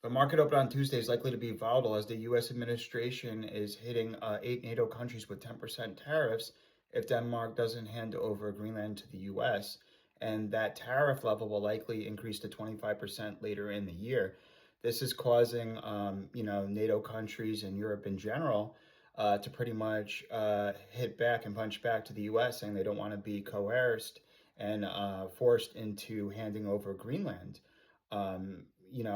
The market open on Tuesday is likely to be volatile as the U.S. administration is hitting 8 NATO countries with 10% tariffs if Denmark doesn't hand over Greenland to the U.S. And that tariff level will likely increase to 25% later in the year. This is causing, NATO countries and Europe in general to pretty much hit back and punch back to the U.S., saying they don't want to be coerced and forced into handing over Greenland.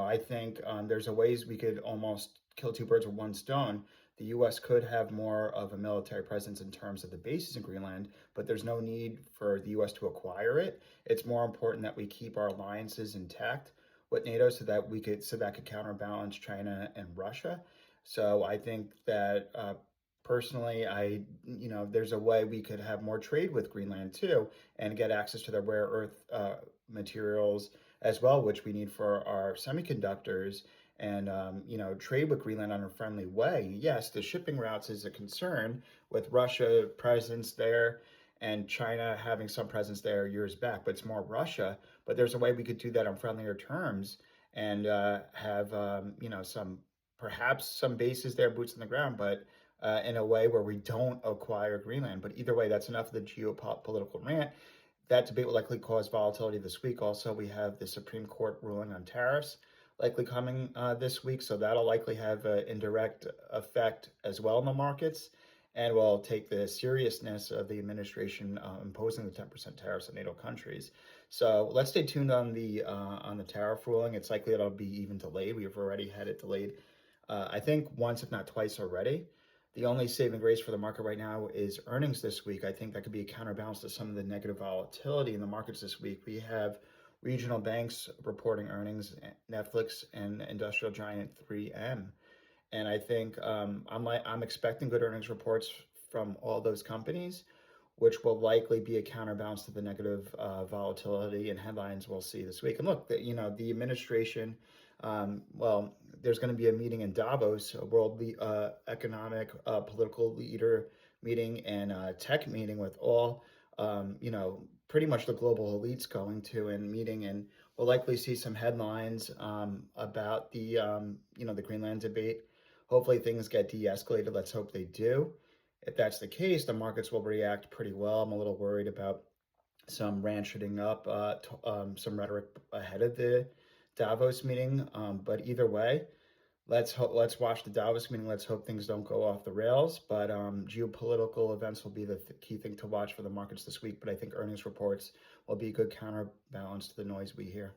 I think there's a ways we could almost kill two birds with one stone. The U.S. could have more of a military presence in terms of the bases in Greenland, but there's no need for the U.S. to acquire it. It's more important that we keep our alliances intact with NATO so that could counterbalance China and Russia. So I think that personally, there's a way we could have more trade with Greenland too, and get access to their rare earth materials as well, which we need for our semiconductors, and trade with Greenland in a friendly way. Yes, the shipping routes is a concern with Russia presence there and China having some presence there years back, but it's more Russia. But there's a way we could do that on friendlier terms and have some perhaps some bases there, boots on the ground, but in a way where we don't acquire Greenland. But either way, that's enough of the geopolitical rant. That debate will likely cause volatility this week. Also, we have the Supreme Court ruling on tariffs likely coming this week, so that'll likely have an indirect effect as well in the markets, and will take the seriousness of the administration imposing the 10% tariffs on NATO countries. So let's stay tuned on the tariff ruling. It's likely it'll be even delayed. We've already had it delayed, I think once, if not twice already. The only saving grace for the market right now is earnings this week. I think that could be a counterbalance to some of the negative volatility in the markets this week. We have regional banks reporting earnings, Netflix and industrial giant 3M. And I think I'm expecting good earnings reports from all those companies, which will likely be a counterbalance to the negative volatility and headlines we'll see this week. And look, the administration, there's going to be a meeting in Davos, a world economic, political leader meeting and tech meeting with all, pretty much the global elites going to and meeting. And we'll likely see some headlines about the Greenland debate. Hopefully things get de-escalated. Let's hope they do. If that's the case, the markets will react pretty well. I'm a little worried about some ratcheting up, some rhetoric ahead of the Davos meeting. But either way, let's watch the Davos meeting. Let's hope things don't go off the rails. But geopolitical events will be the key thing to watch for the markets this week. But I think earnings reports will be a good counterbalance to the noise we hear.